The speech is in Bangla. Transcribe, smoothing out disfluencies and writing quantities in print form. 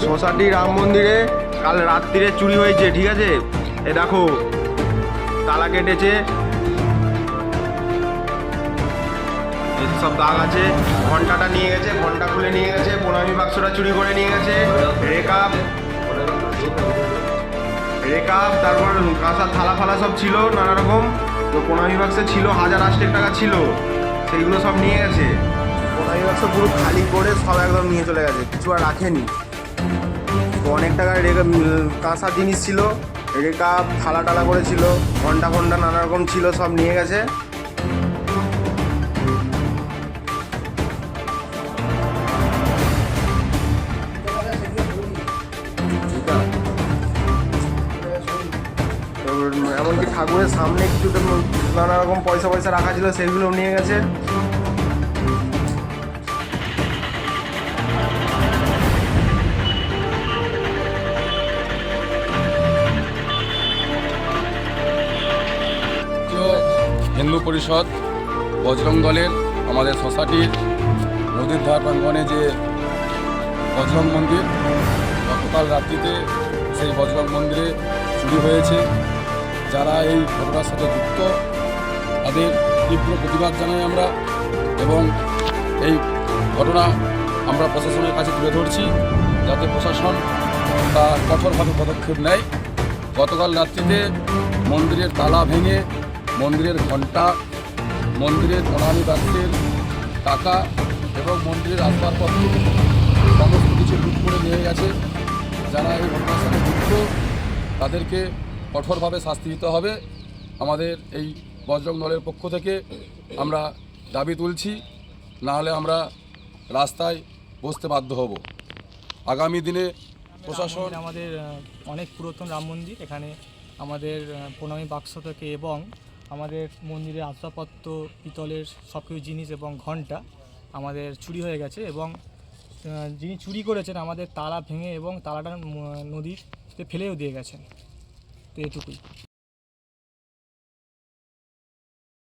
সোসাইটি রাম মন্দিরে কাল রাত্রিরে চুরি হয়েছে, ঠিক আছে? এ দেখো তালা কেটেছে, সব দাগ আছে। ঘন্টাটা নিয়ে গেছে, ঘন্টা খুলে নিয়ে গেছে, প্রণামী বাক্সটা চুরি করে নিয়ে গেছে, রেকাপ রেকাপ তারপর কাঁসার থালা ফালা সব ছিল নানা রকম। তো প্রণামী বাক্সে ছিল 1000 টাকা ছিল, সেইগুলো সব নিয়ে গেছে। প্রণামী বাক্স পুরো খালি করে সব একদম নিয়ে চলে গেছে, কিছু আর রাখেনি। তো অনেক টাকার কাঁসার জিনিস ছিল, রেকাপ থালা টালা করেছিল, ঘন্টা ঘন্টা নানা রকম ছিল, সব নিয়ে গেছে। এমনকি ঠাকুরের সামনে কিছু নানা রকম পয়সা রাখা ছিল, সেগুলো নিয়ে গেছে। হিন্দু পরিষদ বজরং দলের আমাদের সোসাইটির নদীর ধার প্রাঙ্গণে যে বজরং মন্দির, গতকাল রাত্রিতে সেই বজরং মন্দিরে চুরি হয়েছে। যারা এই ঘটনার সাথে যুক্ত তাদের তীব্র প্রতিবাদ জানাই আমরা, এবং এই ঘটনা আমরা প্রশাসনের কাছে তুলে ধরছি যাতে প্রশাসন তার কঠোরভাবে পদক্ষেপ নেয়। গতকাল রাত্রিতে মন্দিরের তালা ভেঙে মন্দিরের ঘণ্টা, মন্দিরের প্রণামী বাক্সের টাকা এবং মন্দিরের আসবাবপত্র সমস্ত কিছু লুট করে নিয়ে গেছে। যারা এই ঘটনার সাথে যুক্ত তাদেরকে কঠোরভাবে শাস্তি দিতে হবে। আমাদের এই বজরং দলের পক্ষ থেকে আমরা দাবি তুলছি, নাহলে আমরা রাস্তায় বসতে বাধ্য হব। আগামী দিনে প্রশাসন আমাদের অনেক পুরাতন রাম মন্দির, এখানে আমাদের প্রণামী বাক্স থেকে এবং আমাদের মন্দিরের আসবাবপত্র, পিতলের সব কিছু জিনিস এবং ঘন্টা আমাদের চুরি হয়ে গেছে, এবং যিনি চুরি করেছেন আমাদের তালা ভেঙে এবং তালাটা নদীতে ফেলেও দিয়ে গেছেন। তো এটুকুই।